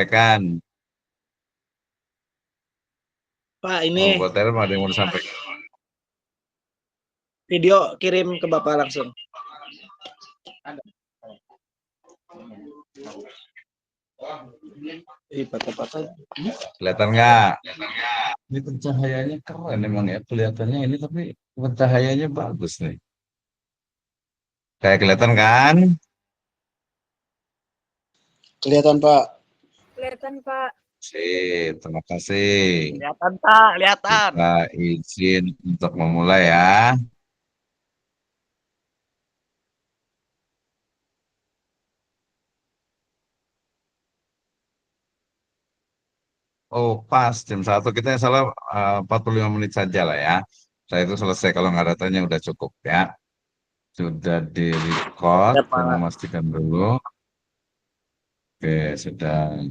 Kan, Pak, mau ini buat ada yang mau disampaikan. video kirim ke Bapak langsung. Patah-patah. Kelihatan nggak? Ini pencahayanya keren emang ya, kelihatannya ini tapi pencahayanya bagus nih. Kayak kelihatan kan? Kelihatan, Pak. Kelihatan, Pak. Terima kasih. Kelihatan, Pak. Kelihatan. Kita izin untuk memulai ya. Oh, pas jam 1 kita yang salah 45 menit saja lah ya. Saya itu selesai kalau nggak datanya udah cukup ya. Sudah di record, Ya, saya Pak. memastikan dulu. Oke, sudah.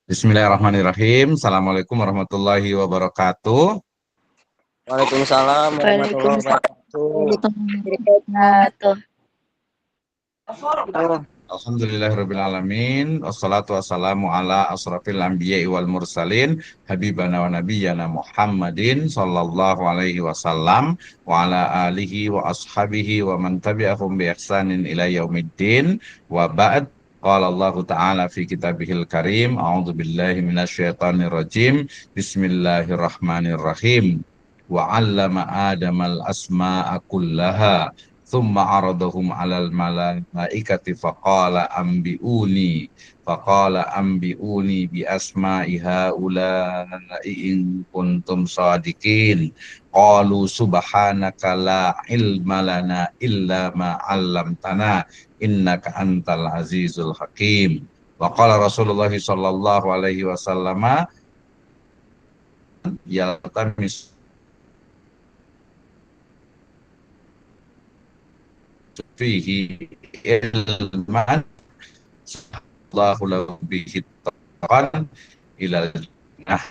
Bismillahirrahmanirrahim. Assalamualaikum warahmatullahi wabarakatuh. Waalaikumsalam warahmatullahi wabarakatuh. Wabarakatuh. Alhamdulillahirrabbilalamin. Wassalatu wassalamu ala asrafil anbiya'i wal mursalin. Habibana wa nabiyyana Muhammadin sallallahu alaihi wasallam. Wa ala alihi wa ashabihi wa man tabi'ahum bi ihsanin ila yaumiddin. Wa ba'd. Qala Allah Ta'ala fi kitabihil karim. A'udzu billahi minasyaitonir rajim. Bismillahirrahmanirrahim. Wa 'allama Adamal asma'a kullaha. Thumma aradahum alal malaikati faqala ambi'uni bi asma'i haula'i in kuntum shadiqin. Qalu subhanaka la ilma lana illa ma 'allamtana innaka antal azizul hakim. Wa qala Rasulullah sallallahu alaihi wasallam yaltamis fihi ilman Allahu lahu bihi taqan ilal jannah.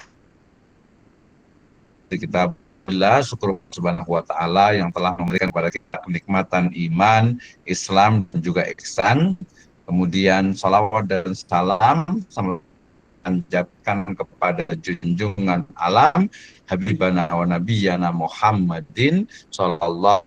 Kita bila syukur subhanahu wa ta'ala yang telah memberikan kepada kita kenikmatan iman, Islam, dan juga ihsan. Kemudian salawat dan salam panjatkan kepada junjungan alam Habibana wa Nabiyana Muhammadin sallallahu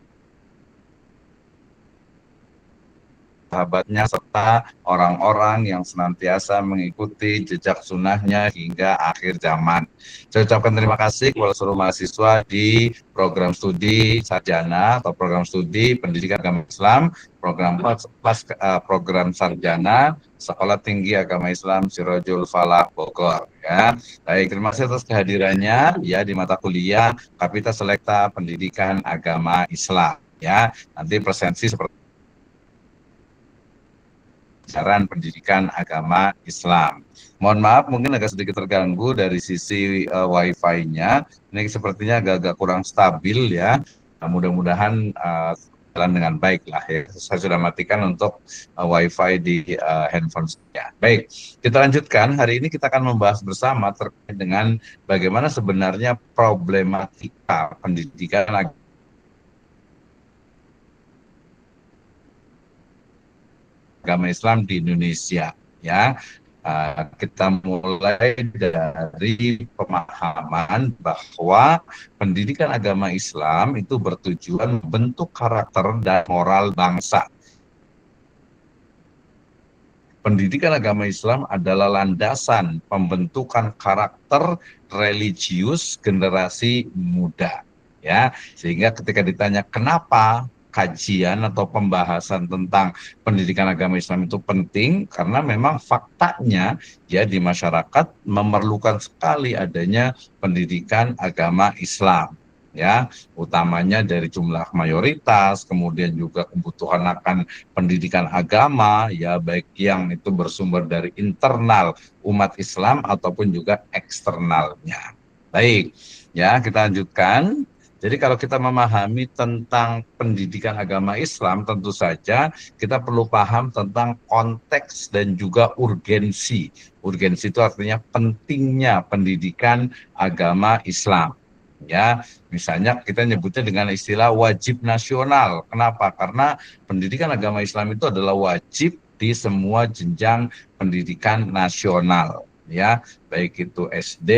sahabatnya serta orang-orang yang senantiasa mengikuti jejak sunnahnya hingga akhir zaman. Saya ucapkan terima kasih kepada seluruh mahasiswa di program studi sarjana atau program studi pendidikan agama Islam, program sarjana Sekolah Tinggi Agama Islam Sirojul Falah Bogor. Ya, baik, terima kasih atas kehadirannya ya di mata kuliah Kapita Selekta Pendidikan Agama Islam. Ya, nanti presensi seperti ajaran pendidikan agama Islam. Mohon maaf, mungkin agak sedikit terganggu dari sisi Wi-Fi-nya. Ini sepertinya agak-agak kurang stabil ya. Mudah-mudahan jalan dengan baik lah ya. Saya sudah matikan untuk Wi-Fi di handphone saya. Baik, kita lanjutkan. Hari ini kita akan membahas bersama terkait dengan bagaimana sebenarnya problematika pendidikan agama Islam di Indonesia ya. Kita mulai dari pemahaman bahwa pendidikan agama Islam itu bertujuan membentuk karakter dan moral bangsa. Pendidikan agama Islam adalah landasan pembentukan karakter religius generasi muda ya, sehingga ketika ditanya kenapa kajian atau pembahasan tentang pendidikan agama Islam itu penting, karena memang faktanya ya di masyarakat memerlukan sekali adanya pendidikan agama Islam ya, utamanya dari jumlah mayoritas, kemudian juga kebutuhan akan pendidikan agama ya, baik yang itu bersumber dari internal umat Islam ataupun juga eksternalnya. Baik ya, kita lanjutkan. Jadi kalau kita memahami tentang pendidikan agama Islam, tentu saja kita perlu paham tentang konteks dan juga urgensi. Urgensi itu artinya pentingnya pendidikan agama Islam. Ya, misalnya kita nyebutnya dengan istilah wajib nasional. Kenapa? Karena pendidikan agama Islam itu adalah wajib di semua jenjang pendidikan nasional, ya, baik itu SD,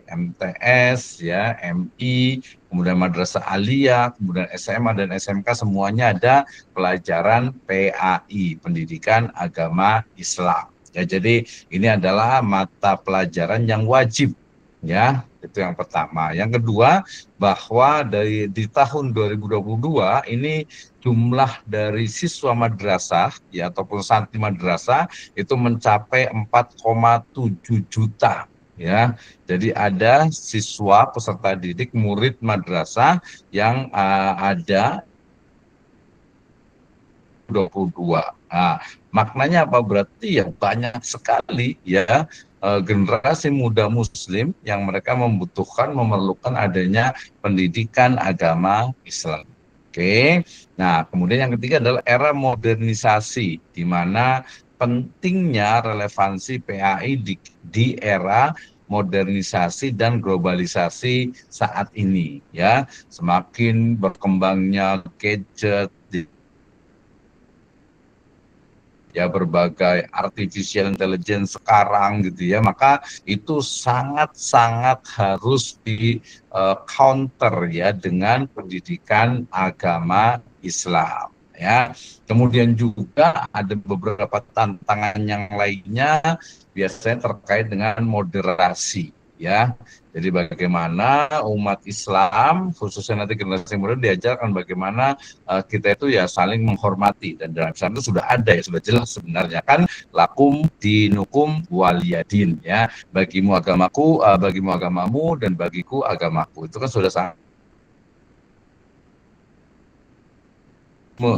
MTS, ya, MI, kemudian madrasah aliyah, kemudian SMA dan SMK, semuanya ada pelajaran PAI, pendidikan agama Islam. Ya, jadi ini adalah mata pelajaran yang wajib, ya, itu yang pertama. Yang kedua, bahwa di tahun 2022 ini jumlah dari siswa madrasah, ya, ataupun santri madrasah itu mencapai 4,7 juta, ya. Jadi ada siswa peserta didik murid madrasah yang ada 22. Nah, maknanya apa? Berarti ya banyak sekali, ya, generasi muda muslim yang mereka membutuhkan, memerlukan adanya pendidikan agama Islam. Oke. Nah, kemudian yang ketiga adalah era modernisasi, di mana pentingnya relevansi PAI di era modernisasi dan globalisasi saat ini, ya. Semakin berkembangnya gadget, ya, berbagai artificial intelligence sekarang, gitu ya, maka itu sangat-sangat harus di counter, ya, dengan pendidikan agama Islam, ya. Kemudian juga ada beberapa tantangan yang lainnya, biasanya terkait dengan moderasi, ya. Jadi bagaimana umat Islam, khususnya nanti generasi muda, diajarkan bagaimana kita itu ya saling menghormati, dan dalam Islam itu sudah ada, ya, sudah jelas sebenarnya kan, lakum dinukum waliyadin, ya, bagimu agamaku, bagimu agamamu, dan bagiku agamaku, itu kan sudah sangat,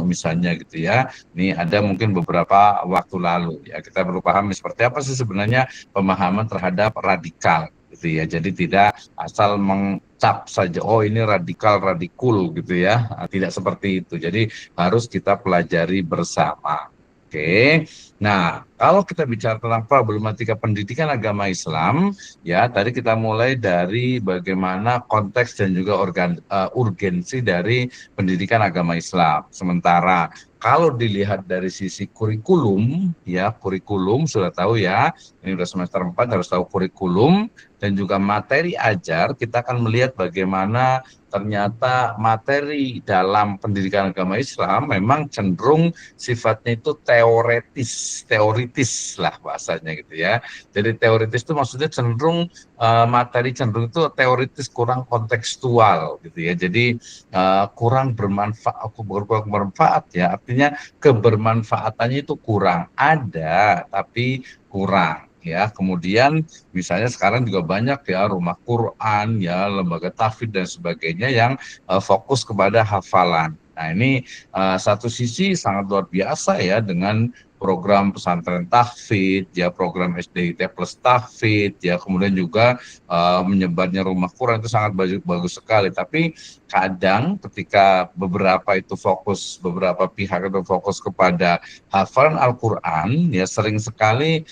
misalnya, gitu ya. Ini ada mungkin beberapa waktu lalu, ya, kita perlu paham seperti apa sih sebenarnya pemahaman terhadap radikal, gitu ya. Jadi tidak asal mengcap saja, oh ini radikal, radikul, gitu ya. Tidak seperti itu. Jadi harus kita pelajari bersama. Oke. Nah, kalau kita bicara tentang problematika pendidikan agama Islam, ya, tadi kita mulai dari bagaimana konteks dan juga urgensi dari pendidikan agama Islam. Sementara kalau dilihat dari sisi kurikulum, ya, kurikulum sudah tahu, ya, ini sudah semester 4 harus tahu kurikulum, dan juga materi ajar, kita akan melihat bagaimana ternyata materi dalam pendidikan agama Islam memang cenderung sifatnya itu teoritis lah bahasanya, gitu ya. Jadi teoritis itu maksudnya cenderung materi cenderung itu teoritis, kurang kontekstual, gitu ya. Jadi kurang bermanfaat, ya, artinya kebermanfaatannya itu kurang ada, tapi kurang, ya. Kemudian misalnya sekarang juga banyak, ya, rumah Quran, ya, lembaga tahfidz dan sebagainya yang fokus kepada hafalan. Nah, ini satu sisi sangat luar biasa, ya, dengan program pesantren tahfidz, ya, program SDIT plus tahfidz, ya, kemudian juga menyebarnya rumah Quran itu sangat bagus sekali. Tapi kadang ketika beberapa pihak itu fokus kepada hafalan Al-Quran, ya, sering sekali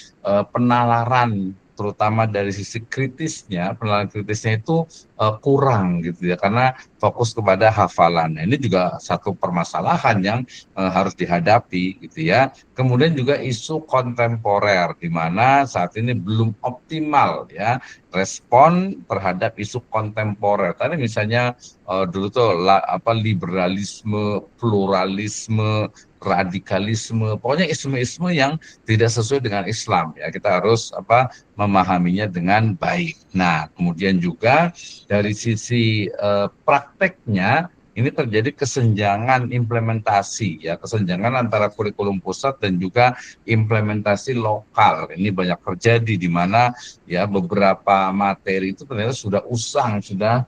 penalaran, terutama dari sisi kritisnya, penalaran kritisnya itu kurang, gitu ya, karena fokus kepada hafalan. Nah, ini juga satu permasalahan yang harus dihadapi, gitu ya. Kemudian juga isu kontemporer, di mana saat ini belum optimal, ya, respon terhadap isu kontemporer. Tadi misalnya dulu tuh liberalisme, pluralisme, radikalisme, pokoknya isme-isme yang tidak sesuai dengan Islam, ya, kita harus memahaminya dengan baik. Nah, kemudian juga dari sisi prakteknya ini terjadi kesenjangan implementasi, ya, kesenjangan antara kurikulum pusat dan juga implementasi lokal. Ini banyak terjadi di mana, ya, beberapa materi itu ternyata sudah usang, sudah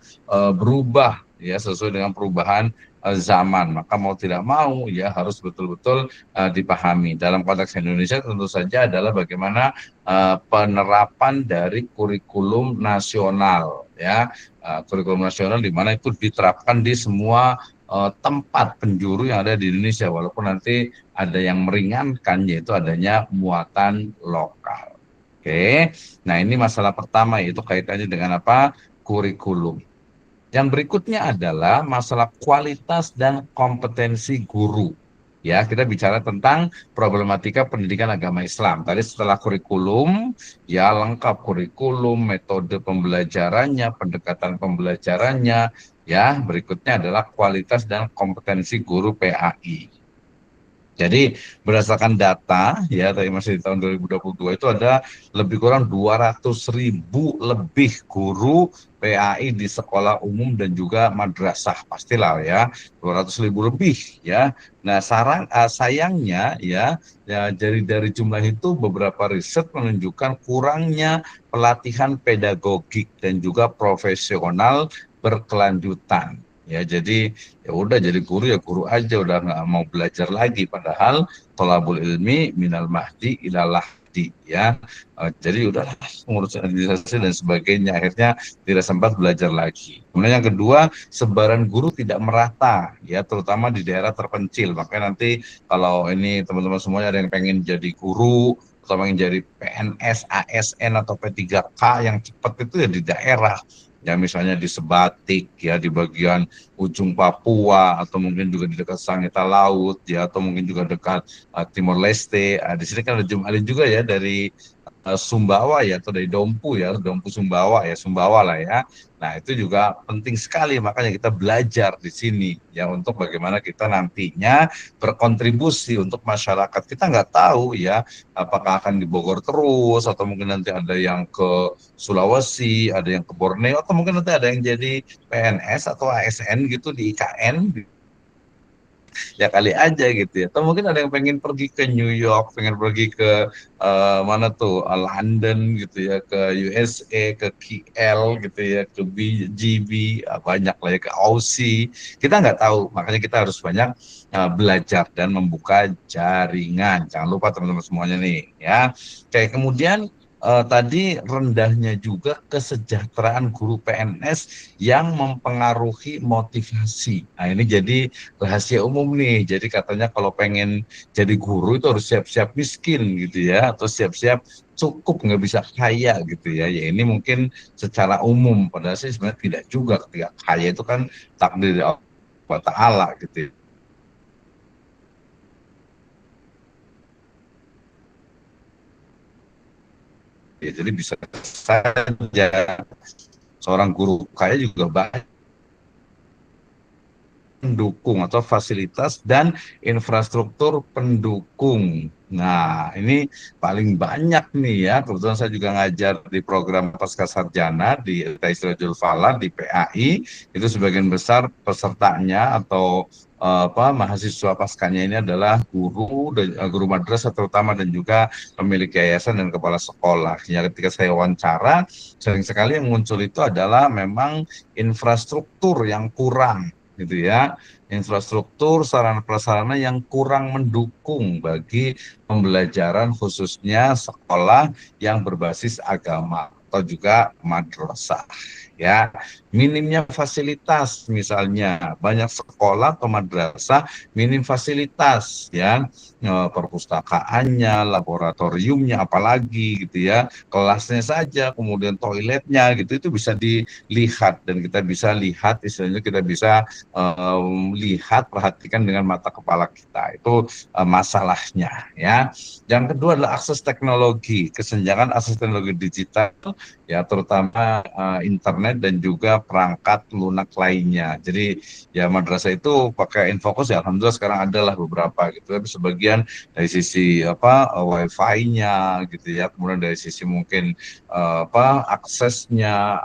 berubah, ya, sesuai dengan perubahan zaman. Maka mau tidak mau, ya, harus betul-betul dipahami. Dalam konteks Indonesia tentu saja adalah bagaimana penerapan dari kurikulum nasional, ya, kurikulum nasional di mana itu diterapkan di semua tempat penjuru yang ada di Indonesia, walaupun nanti ada yang meringankan, yaitu adanya muatan lokal. Oke. Nah, ini masalah pertama, yaitu kaitannya dengan kurikulum. Yang berikutnya adalah masalah kualitas dan kompetensi guru. Ya, kita bicara tentang problematika pendidikan agama Islam. Tadi setelah kurikulum, ya lengkap kurikulum, metode pembelajarannya, pendekatan pembelajarannya. Ya, berikutnya adalah kualitas dan kompetensi guru PAI. Jadi berdasarkan data ya tadi masih di tahun 2022 itu ada lebih kurang 200.000 lebih guru PAI di sekolah umum dan juga madrasah pastilah ya 200.000 lebih ya. Nah sayangnya ya dari jumlah itu beberapa riset menunjukkan kurangnya pelatihan pedagogik dan juga profesional berkelanjutan. Ya, jadi ya udah jadi guru ya guru aja udah nggak mau belajar lagi padahal thalabul ilmi minal mahdi ilal lahdi ya. Jadi udahlah ngurus administrasi dan sebagainya akhirnya tidak sempat belajar lagi. Kemudian yang kedua sebaran guru tidak merata ya terutama di daerah terpencil makanya nanti kalau ini teman-teman semuanya ada yang pengen jadi guru atau pengen jadi PNS, ASN atau P3K yang cepat itu ya di daerah ya misalnya di Sebatik ya di bagian ujung Papua atau mungkin juga di dekat Sangita Laut ya atau mungkin juga dekat Timor Leste. Di sini kan ada Jumalin juga ya dari Sumbawa ya atau dari Dompu ya Dompu Sumbawa ya Sumbawa lah ya. Nah itu juga penting sekali makanya kita belajar di sini ya untuk bagaimana kita nantinya berkontribusi untuk masyarakat. Kita nggak tahu ya apakah akan di Bogor terus atau mungkin nanti ada yang ke Sulawesi, ada yang ke Borneo atau mungkin nanti ada yang jadi PNS atau ASN gitu di IKN ya kali aja gitu ya. Atau mungkin ada yang pengen pergi ke New York, pengen pergi ke mana tuh London gitu ya, ke USA, ke KL gitu ya, ke GB, banyak lah ya ke Aussie. Kita nggak tahu, makanya kita harus banyak belajar dan membuka jaringan. Jangan lupa teman-teman semuanya nih ya. Kayak kemudian tadi rendahnya juga kesejahteraan guru PNS yang mempengaruhi motivasi. Nah ini jadi rahasia umum nih. Jadi katanya kalau pengen jadi guru itu harus siap-siap miskin gitu ya, atau siap-siap cukup nggak bisa kaya gitu ya. Ya ini mungkin secara umum, padahal sih sebenarnya tidak juga. Ketika kaya itu kan takdir dari Allah Ta'ala gitu ya. Ya, jadi bisa saja seorang guru kaya juga banyak pendukung atau fasilitas dan infrastruktur pendukung. Nah, ini paling banyak nih ya. Kebetulan saya juga ngajar di program Pasca Sarjana di Taisirajul Falah di PAI. Itu sebagian besar pesertanya atau mahasiswa paskanya ini adalah guru dan guru madrasah terutama dan juga pemilik yayasan dan kepala sekolah. Ya, ketika saya wawancara, sering sekali yang muncul itu adalah memang infrastruktur yang kurang gitu ya, infrastruktur sarana prasarana yang kurang mendukung bagi pembelajaran khususnya sekolah yang berbasis agama atau juga madrasah ya. Minimnya fasilitas misalnya banyak sekolah atau madrasah minim fasilitas ya, perpustakaannya, laboratoriumnya apalagi gitu ya, kelasnya saja kemudian toiletnya gitu itu bisa dilihat dan kita bisa lihat istilahnya kita bisa lihat, perhatikan dengan mata kepala kita. Itu masalahnya ya. Yang kedua adalah akses teknologi, kesenjangan akses teknologi digital ya terutama internet dan juga perangkat lunak lainnya. Jadi ya madrasah itu pakai Infocus ya alhamdulillah sekarang adalah beberapa gitu. Tapi sebagian dari sisi wifi-nya gitu ya, kemudian dari sisi mungkin aksesnya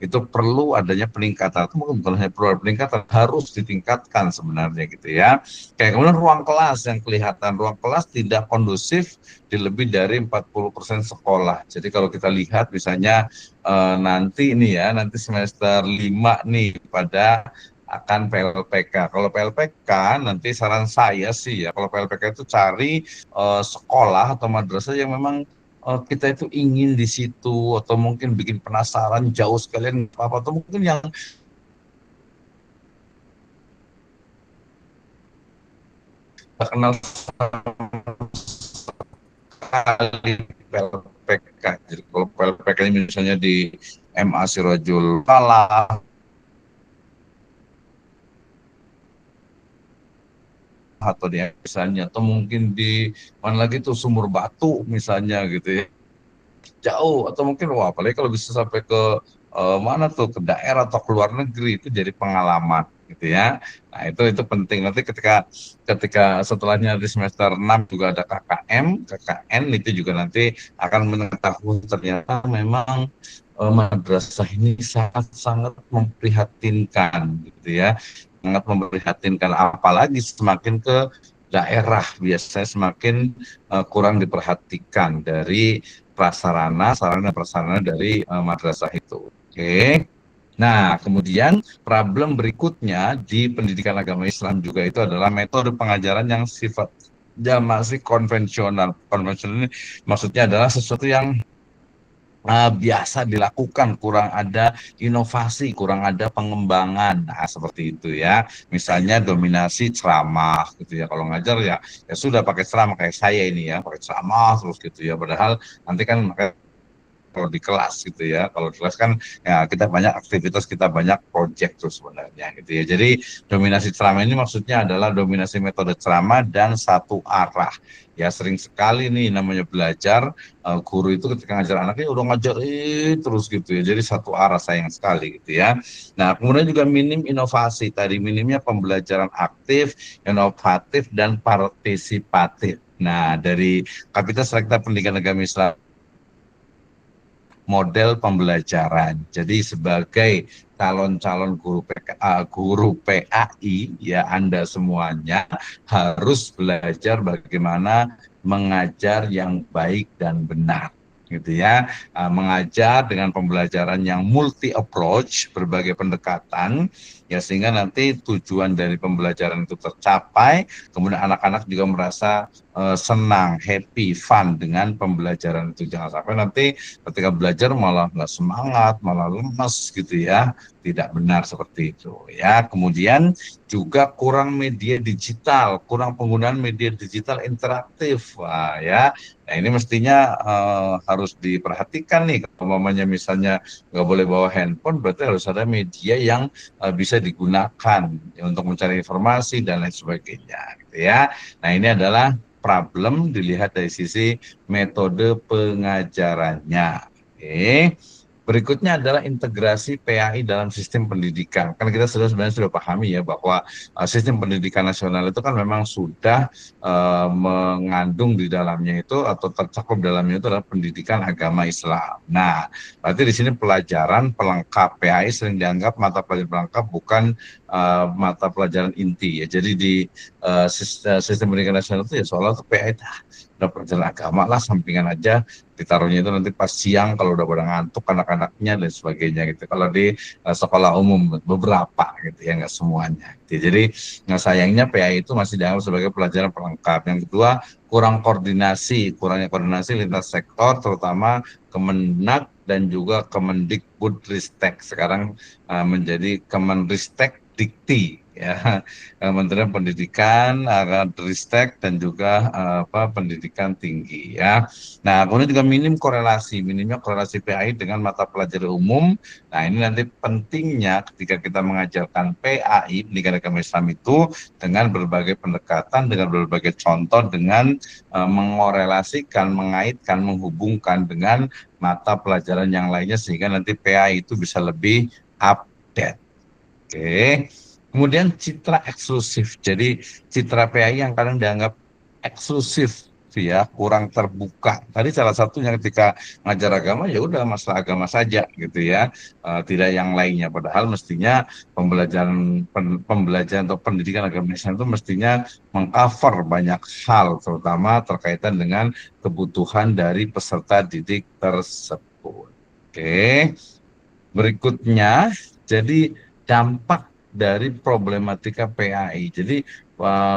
itu perlu adanya peningkatan. Itu mungkin bukan hanya perlu ada peningkatan, harus ditingkatkan sebenarnya gitu ya. Kayak kemudian ruang kelas yang kelihatan, ruang kelas tidak kondusif di lebih dari 40% sekolah. Jadi kalau kita lihat misalnya nanti ini ya, nanti semester 5 nih pada akan PLPK. Kalau PLPK nanti saran saya sih ya, kalau PLPK itu cari sekolah atau madrasah yang memang kita itu ingin di situ atau mungkin bikin penasaran jauh sekalian apa atau mungkin yang terkenal sekali PLPK. Jadi kalau PLPK misalnya di MA Sirajul Falah atau di misalnya, atau mungkin di mana lagi tuh Sumur Batu misalnya gitu ya, jauh, atau mungkin wah apalagi kalau bisa sampai ke mana tuh, ke daerah atau ke luar negeri, itu jadi pengalaman gitu ya. Nah itu penting nanti ketika ketika setelahnya di semester 6 juga ada KKM, KKN itu juga nanti akan mengetahui ternyata memang madrasah ini sangat-sangat memprihatinkan gitu ya, sangat memprihatinkan, apalagi semakin ke daerah biasanya semakin kurang diperhatikan dari sarana prasarana dari madrasah itu. Oke. Nah, kemudian problem berikutnya di pendidikan agama Islam juga itu adalah metode pengajaran yang sifatnya masih konvensional. Konvensional ini maksudnya adalah sesuatu yang biasa dilakukan, kurang ada inovasi, kurang ada pengembangan. Nah, seperti itu ya. Misalnya dominasi ceramah gitu ya. Kalau ngajar ya ya sudah pakai ceramah kayak saya ini ya, pakai ceramah terus gitu ya. Padahal nanti kan kalau di kelas gitu ya, kalau di kelas kan ya kita banyak aktivitas, kita banyak project tuh sebenarnya gitu ya. Jadi dominasi ceramah ini maksudnya adalah dominasi metode ceramah dan satu arah. Ya sering sekali nih namanya belajar, guru itu ketika ngajar anaknya udah ngajarin terus gitu ya, jadi satu arah, sayang sekali gitu ya. Nah kemudian juga minim inovasi, tadi minimnya pembelajaran aktif, inovatif, dan partisipatif. Nah dari Kapasitas Rektor Pendidikan Agama Islam model pembelajaran. Jadi sebagai calon-calon guru PAI ya, Anda semuanya harus belajar bagaimana mengajar yang baik dan benar gitu ya. Mengajar dengan pembelajaran yang multi approach, berbagai pendekatan ya, sehingga nanti tujuan dari pembelajaran itu tercapai, kemudian anak-anak juga merasa senang, happy, fun dengan pembelajaran itu. Jangan sampai nanti ketika belajar malah nggak semangat, malah lemas gitu ya. Tidak benar seperti itu ya. Kemudian juga kurang media digital, kurang penggunaan media digital interaktif. Wah ya, nah ini mestinya harus diperhatikan nih. Kalau mamanya misalnya nggak boleh bawa handphone, berarti harus ada media yang bisa digunakan ya, untuk mencari informasi dan lain sebagainya gitu ya. Nah ini adalah problem dilihat dari sisi metode pengajarannya. Oke. Berikutnya adalah integrasi PAI dalam sistem pendidikan. Kan kita sebenarnya sudah pahami ya bahwa sistem pendidikan nasional itu kan memang sudah mengandung di dalamnya itu atau tercakup dalamnya itu adalah pendidikan agama Islam. Nah, berarti di sini pelajaran pelengkap PAI sering dianggap mata pelajaran pelengkap, bukan mata pelajaran inti ya. Jadi di sistem pendidikan nasional itu ya seolah itu PAI udah pelajaran agama lah, sampingan aja, ditaruhnya itu nanti pas siang kalau udah pada ngantuk anak-anaknya dan sebagainya gitu. Kalau di sekolah umum beberapa gitu ya, nggak semuanya gitu. Jadi sayangnya PAI itu masih dianggap sebagai pelajaran pelengkap. Yang kedua, kurangnya koordinasi lintas sektor, terutama Kemenak dan juga Kemendikbudristek, sekarang menjadi Kemenristek Dikti ya, Kementerian Pendidikan, Ristek, dan juga pendidikan tinggi ya. Nah kemudian juga minimnya korelasi PAI dengan mata pelajaran umum. Nah ini nanti pentingnya ketika kita mengajarkan PAI, pendidikan agama Islam itu, dengan berbagai pendekatan, dengan berbagai contoh, dengan mengorelasikan, mengaitkan, menghubungkan dengan mata pelajaran yang lainnya, sehingga nanti PAI itu bisa lebih update. Oke. Kemudian citra eksklusif. Jadi citra PAI yang kadang dianggap eksklusif ya, kurang terbuka. Tadi salah satunya ketika ngajar agama ya udah masalah agama saja gitu ya, tidak yang lainnya. Padahal mestinya pembelajaran atau pendidikan agama Islam itu mestinya mengcover banyak hal, terutama terkaitan dengan kebutuhan dari peserta didik tersebut. Oke. Berikutnya, jadi dampak dari problematika PAI. Jadi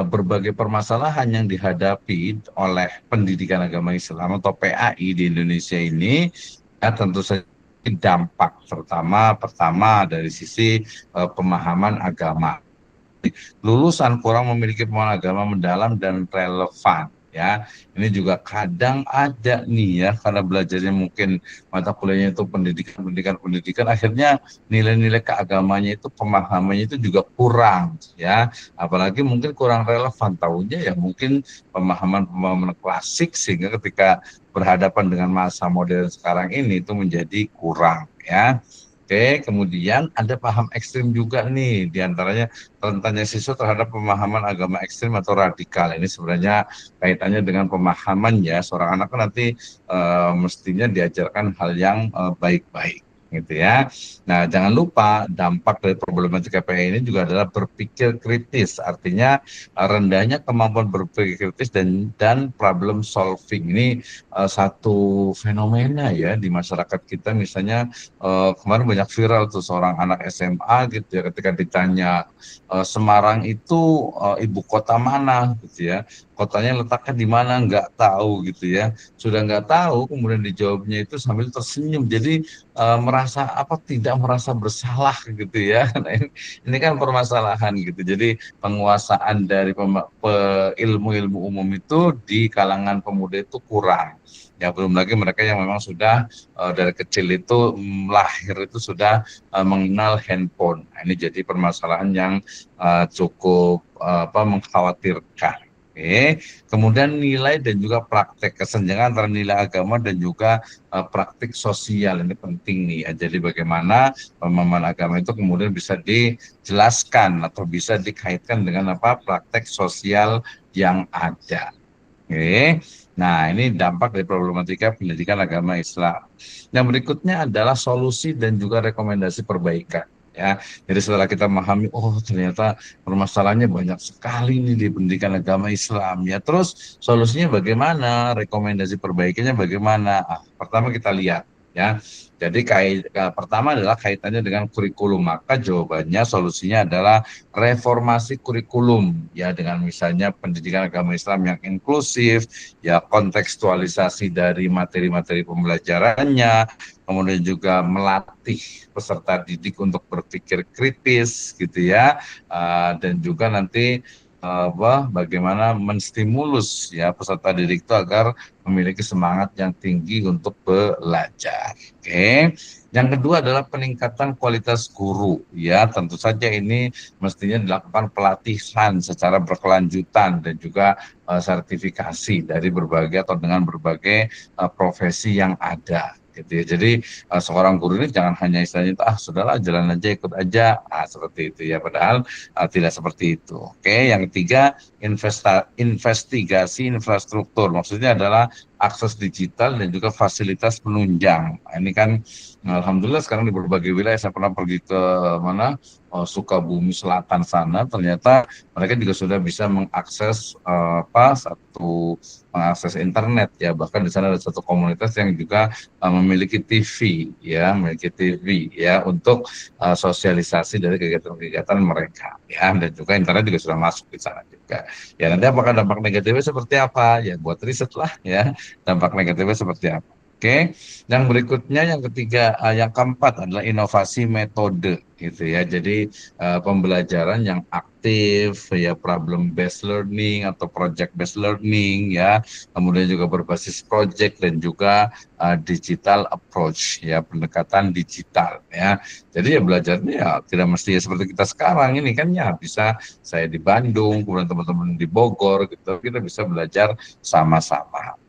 berbagai permasalahan yang dihadapi oleh pendidikan agama Islam atau PAI di Indonesia ini ya tentu saja dampak pertama dari sisi pemahaman agama. Lulusan kurang memiliki pemahaman agama mendalam dan relevan ya. Ini juga kadang ada nih ya, karena belajarnya mungkin mata kuliahnya itu pendidikan, akhirnya nilai-nilai keagamannya itu, pemahamannya itu juga kurang ya. Apalagi mungkin kurang relevan, tahunya ya mungkin pemahaman-pemahaman klasik, sehingga ketika berhadapan dengan masa modern sekarang ini itu menjadi kurang ya. Oke, kemudian ada paham ekstrim juga nih, diantaranya rentannya siswa terhadap pemahaman agama ekstrim atau radikal. Ini sebenarnya kaitannya dengan pemahaman ya, seorang anak kan nanti mestinya diajarkan hal yang baik-baik gitu ya. Nah, jangan lupa dampak dari problematika PE ini juga adalah berpikir kritis, artinya rendahnya kemampuan berpikir kritis dan problem solving. Ini satu fenomena ya di masyarakat kita. Misalnya kemarin banyak viral tuh seorang anak SMA gitu ya, ketika ditanya Semarang itu ibu kota mana gitu ya, kotanya letaknya di mana nggak tahu gitu ya, sudah nggak tahu kemudian dijawabnya itu sambil tersenyum, jadi merasa apa, tidak merasa bersalah gitu ya. Nah, ini kan permasalahan gitu. Jadi penguasaan dari ilmu-ilmu umum itu di kalangan pemuda itu kurang. Ya, belum lagi mereka yang memang sudah dari kecil itu lahir itu sudah mengenal handphone. Nah, ini jadi permasalahan yang cukup mengkhawatirkan. Oke. Kemudian nilai dan juga praktek, kesenjangan antara nilai agama dan juga praktik sosial, ini penting nih ya. Jadi bagaimana pemahaman agama itu kemudian bisa dijelaskan atau bisa dikaitkan dengan apa, praktek sosial yang ada. Oke. Nah, ini dampak dari problematika pendidikan agama Islam. Yang berikutnya adalah solusi dan juga rekomendasi perbaikan. Ya, jadi setelah kita memahami, oh ternyata permasalahannya banyak sekali nih di pendidikan agama Islam. Ya, terus solusinya bagaimana? Rekomendasi perbaikannya bagaimana? Pertama kita lihat. Ya, jadi pertama adalah kaitannya dengan kurikulum. Maka jawabannya, solusinya adalah reformasi kurikulum. Ya, dengan misalnya pendidikan agama Islam yang inklusif, ya kontekstualisasi dari materi-materi pembelajarannya, kemudian juga melatih peserta didik untuk berpikir kritis gitu ya, dan juga nanti bagaimana menstimulus ya peserta didik itu agar memiliki semangat yang tinggi untuk belajar. Oke. Yang kedua adalah peningkatan kualitas guru ya, tentu saja ini mestinya dilakukan pelatihan secara berkelanjutan dan juga sertifikasi dari berbagai atau dengan berbagai profesi yang ada gitu ya. Jadi seorang guru ini jangan hanya istilahnya itu, sudahlah jalan aja, ikut aja, seperti itu ya, padahal tidak seperti itu. Oke. Yang ketiga, investigasi infrastruktur, maksudnya adalah akses digital dan juga fasilitas penunjang. Nah, ini kan alhamdulillah sekarang di berbagai wilayah, saya pernah pergi ke mana, Sukabumi Selatan sana, ternyata mereka juga sudah bisa mengakses internet ya. Bahkan di sana ada satu komunitas yang juga memiliki TV ya untuk sosialisasi dari kegiatan-kegiatan mereka ya, dan juga internet juga sudah masuk di sana juga. Ya, nanti apakah dampak negatifnya seperti apa? Ya buat riset lah ya, dampak negatifnya seperti apa. Oke. Yang berikutnya, yang ketiga, yang keempat adalah inovasi metode gitu ya. Jadi pembelajaran yang aktif ya, problem based learning atau project based learning ya. Kemudian juga berbasis project dan juga digital approach ya, pendekatan digital ya. Jadi ya belajarnya ya tidak mesti seperti kita sekarang ini kan ya, bisa saya di Bandung, kemudian teman-teman di Bogor gitu, kita bisa belajar sama-sama.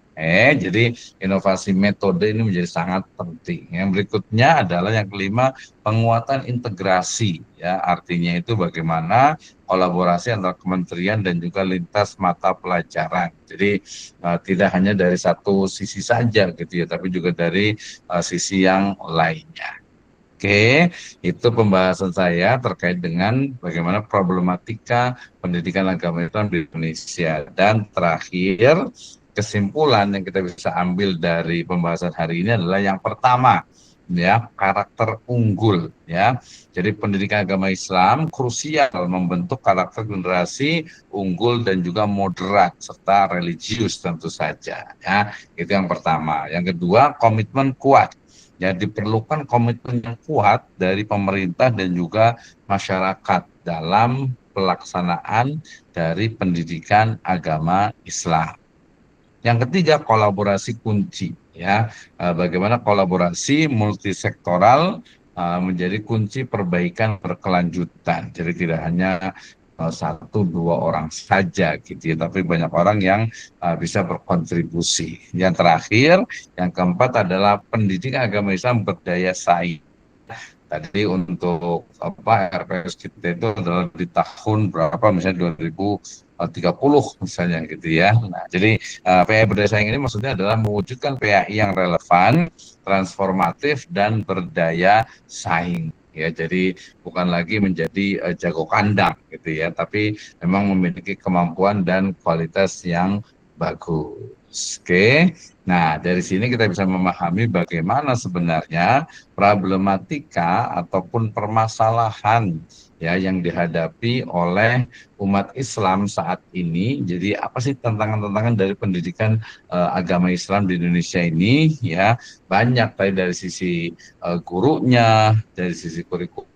Jadi inovasi metode ini menjadi sangat penting. Yang berikutnya adalah yang kelima, penguatan integrasi ya, artinya itu bagaimana kolaborasi antara kementerian dan juga lintas mata pelajaran. Jadi tidak hanya dari satu sisi saja gitu ya, tapi juga dari sisi yang lainnya. Oke, itu pembahasan saya terkait dengan bagaimana problematika pendidikan agama Islam di Indonesia. Dan terakhir, kesimpulan yang kita bisa ambil dari pembahasan hari ini adalah yang pertama, ya, karakter unggul ya. Jadi pendidikan agama Islam krusial membentuk karakter generasi unggul dan juga moderat serta religius tentu saja ya. Itu yang pertama. Yang kedua, komitmen kuat. Ya, diperlukan komitmen yang kuat dari pemerintah dan juga masyarakat dalam pelaksanaan dari pendidikan agama Islam. Yang ketiga, kolaborasi kunci, ya. Bagaimana kolaborasi multisektoral menjadi kunci perbaikan berkelanjutan. Jadi tidak hanya satu dua orang saja gitu ya, tapi banyak orang yang bisa berkontribusi. Yang terakhir, yang keempat adalah pendidikan agama Islam berdaya saing. Tadi untuk RPS kita itu adalah di tahun berapa, misalnya 2030 misalnya gitu ya. Nah, jadi PAI berdaya saing ini maksudnya adalah mewujudkan PAI yang relevan, transformatif dan berdaya saing. Ya, jadi bukan lagi menjadi jago kandang gitu ya, tapi memang memiliki kemampuan dan kualitas yang bagus. Oke. Nah, dari sini kita bisa memahami bagaimana sebenarnya problematika ataupun permasalahan ya yang dihadapi oleh umat Islam saat ini. Jadi apa sih tantangan-tantangan dari pendidikan agama Islam di Indonesia ini ya? Banyak dari sisi gurunya, dari sisi kurikulum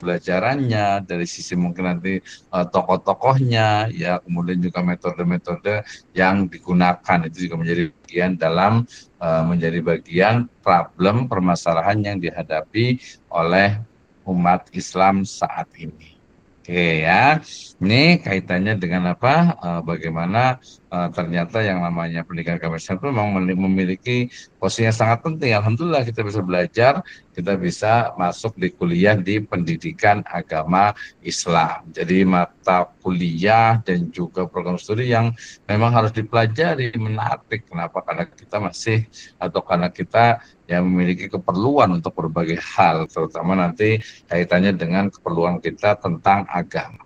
pelajarannya, dari sisi mungkin nanti tokoh-tokohnya, ya kemudian juga metode-metode yang digunakan itu juga menjadi bagian dalam menjadi bagian problem permasalahan yang dihadapi oleh umat Islam saat ini. Oke ya, ini kaitannya dengan apa? Bagaimana ternyata yang namanya pendidikan agama Islam itu memang memiliki posisi yang sangat penting. Alhamdulillah kita bisa belajar, kita bisa masuk di kuliah di pendidikan agama Islam. Jadi mata kuliah dan juga program studi yang memang harus dipelajari menarik. Kenapa? Karena kita masih atau karena kita yang memiliki keperluan untuk berbagai hal, terutama nanti kaitannya dengan keperluan kita tentang agama.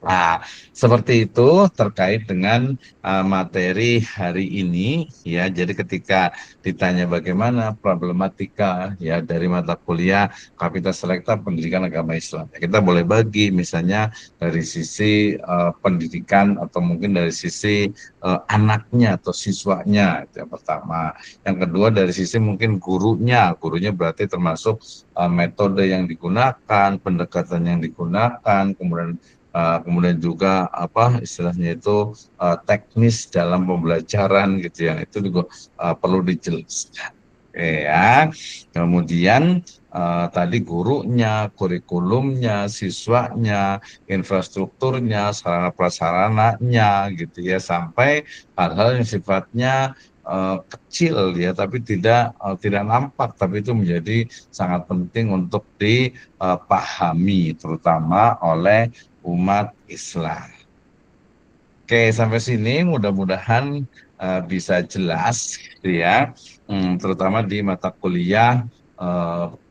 Nah, seperti itu terkait dengan materi hari ini ya. Jadi ketika ditanya bagaimana problematika ya dari mata kuliah Kapita Selekta Pendidikan Agama Islam, ya, kita boleh bagi misalnya dari sisi pendidikan atau mungkin dari sisi anaknya atau siswanya, itu yang pertama. Yang kedua dari sisi mungkin gurunya berarti termasuk metode yang digunakan, pendekatan yang digunakan, kemudian juga apa istilahnya itu teknis dalam pembelajaran gitu ya, itu juga perlu dijelaskan. Oke ya. Kemudian tadi gurunya, kurikulumnya, siswanya, infrastrukturnya, sarana prasarananya gitu ya, sampai hal-hal yang sifatnya kecil ya, tapi tidak nampak, tapi itu menjadi sangat penting untuk dipahami terutama oleh umat Islam. Oke, sampai sini mudah-mudahan bisa jelas gitu ya, terutama di mata kuliah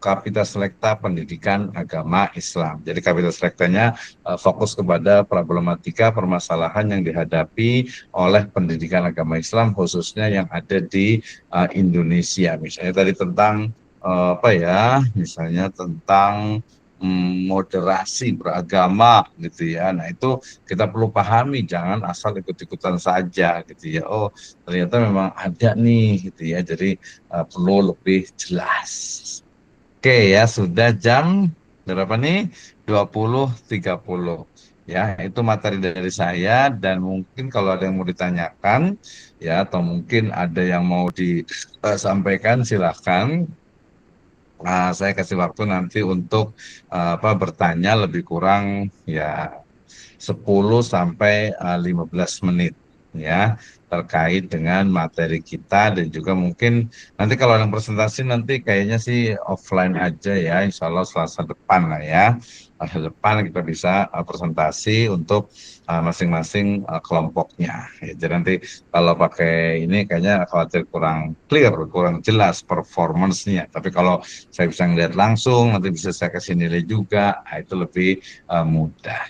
Kapita Selekta Pendidikan Agama Islam. Jadi Kapita Selektanya fokus kepada problematika permasalahan yang dihadapi oleh pendidikan agama Islam khususnya yang ada di Indonesia. Misalnya tadi tentang apa ya, misalnya tentang moderasi beragama gitu ya. Nah itu kita perlu pahami, jangan asal ikut-ikutan saja gitu ya. Oh ternyata memang ada nih gitu ya. Jadi perlu lebih jelas. Oke ya, sudah jam berapa nih? 20.30. Ya, itu materi dari saya dan mungkin kalau ada yang mau ditanyakan ya atau mungkin ada yang mau disampaikan silahkan. Saya kasih waktu nanti untuk bertanya lebih kurang ya 10 sampai 15 menit ya terkait dengan materi kita dan juga mungkin nanti kalau ada presentasi nanti kayaknya sih offline aja ya, insya Allah Selasa depan lah ya. Selasa depan kita bisa presentasi untuk masing-masing kelompoknya. Ya, jadi nanti kalau pakai ini kayaknya khawatir kurang clear, kurang jelas performance-nya. Tapi kalau saya bisa ngeliat langsung, nanti bisa saya kasih nilai juga, nah, itu lebih mudah.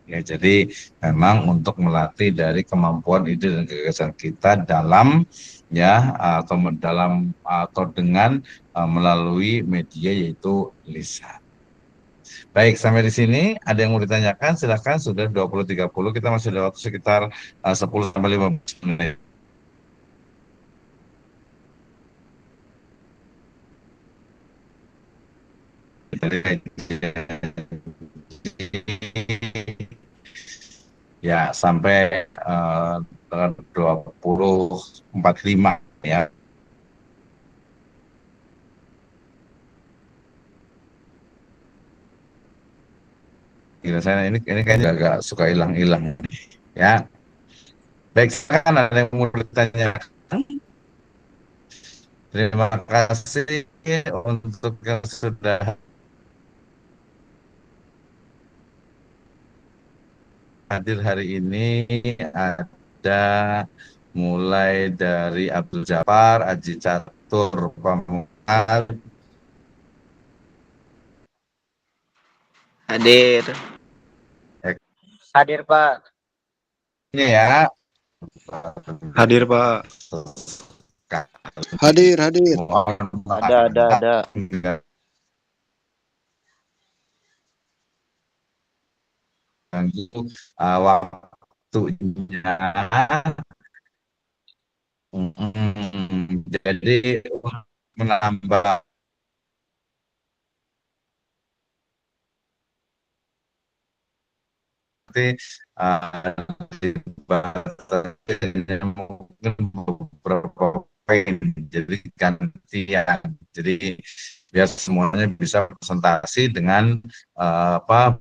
Ya, jadi memang untuk melatih dari kemampuan ide dan gagasan kita dalam ya atau dengan melalui media yaitu lisan. Baik, sampai di sini ada yang mau ditanyakan silahkan, sudah 20.30 kita masih ada waktu sekitar 10 sampai 15 menit. Ya, sampai dengan 2045 ya. Gila, saya ini kayaknya agak suka hilang-hilang ya. Baik, silakan ada yang mau bertanya. Terima kasih untuk yang sudah hadir hari ini. Ada mulai dari Abdul Jabbar, Aji Catur Pamungkas. Hadir. Hadir, Pak. Ini ya. Hadir, Pak. Hadir. Mohon Ada. ganggu waktunya. Jadi menambah dibatasi mungkin beberapa poin, jadi gantian. Jadi biar semuanya bisa presentasi dengan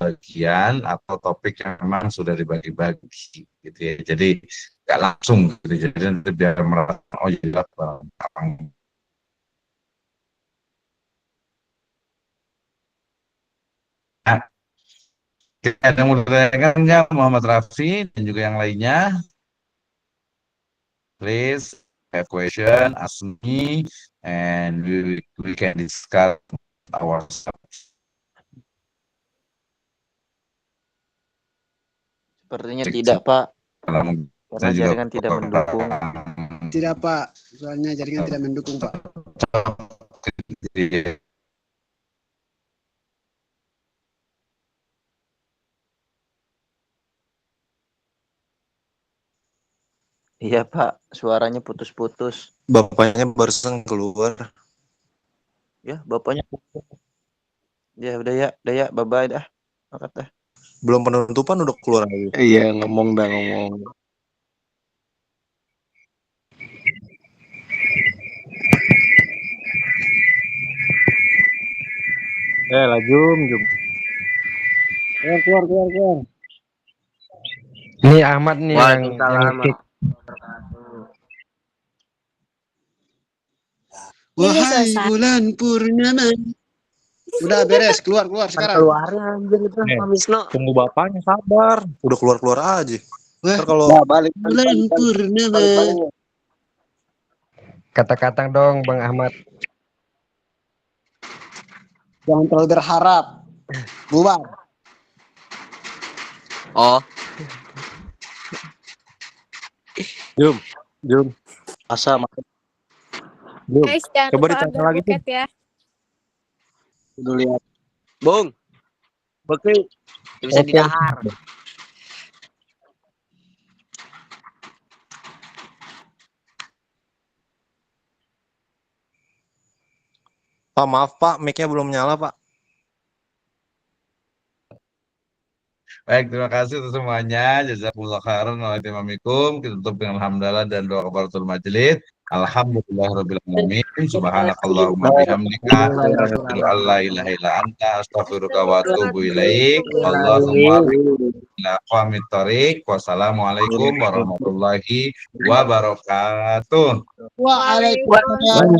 bagian atau topik yang memang sudah dibagi-bagi gitu ya. Jadi nggak langsung gitu. Jadi nanti biar merasa oh iya ada yang mau ditanyakan nggak, Muhammad Rafi dan juga yang lainnya? Please have question, ask me, and we can discuss ourselves. Sepertinya tidak, Pak. Kalau Karena jaringan tidak mendukung. Tidak, Pak. Soalnya jaringan tidak mendukung, Pak. Iya, Pak. Suaranya putus-putus. Bapaknya barusan keluar. Ya, bapaknya. Ya, udah ya. Bye-bye dah. Angkat dah. Belum penutupan udah keluar lagi. Iya, ngomong. Jum. Keluar. Ini Ahmad nih yang kick. Wahai bulan purnama. Udah beres, keluar sekarang. Keluarin anjir itu, Pak Misno. Tunggu bapaknya sabar. Udah keluar aja. Wah, Ntar kalau balik. bulan purnama. kata-kata dong Bang Ahmad. Jangan terlalu berharap. Bubar. Oh, Jum. asa Jum. Guys, jangan Coba lupa ditanya ambil lagi, buket ya. dulu lihat. Bung. Bekri. Bisa Oke. didahar. Pak maaf Pak, mic-nya belum nyala Pak. Baik, terima kasih untuk semuanya. Jazakumullah khairan wa timamikum. Kita tutup dengan alhamdulillah dan doa kafaratul majelis. Alhamdulillahirabbil alamin. Subhanakallahumma bihamdika asyhadu an la ilaha illa anta astaghfiruka wa atubu ilaik. Allahumma ila qamit thoriq. Wassalamualaikum warahmatullahi wabarakatuh. Waalaikumsalam.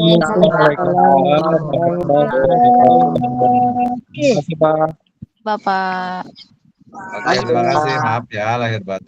Terima kasih Pak. Bapak. Oke, terima kasih. Maaf ya lahir batin.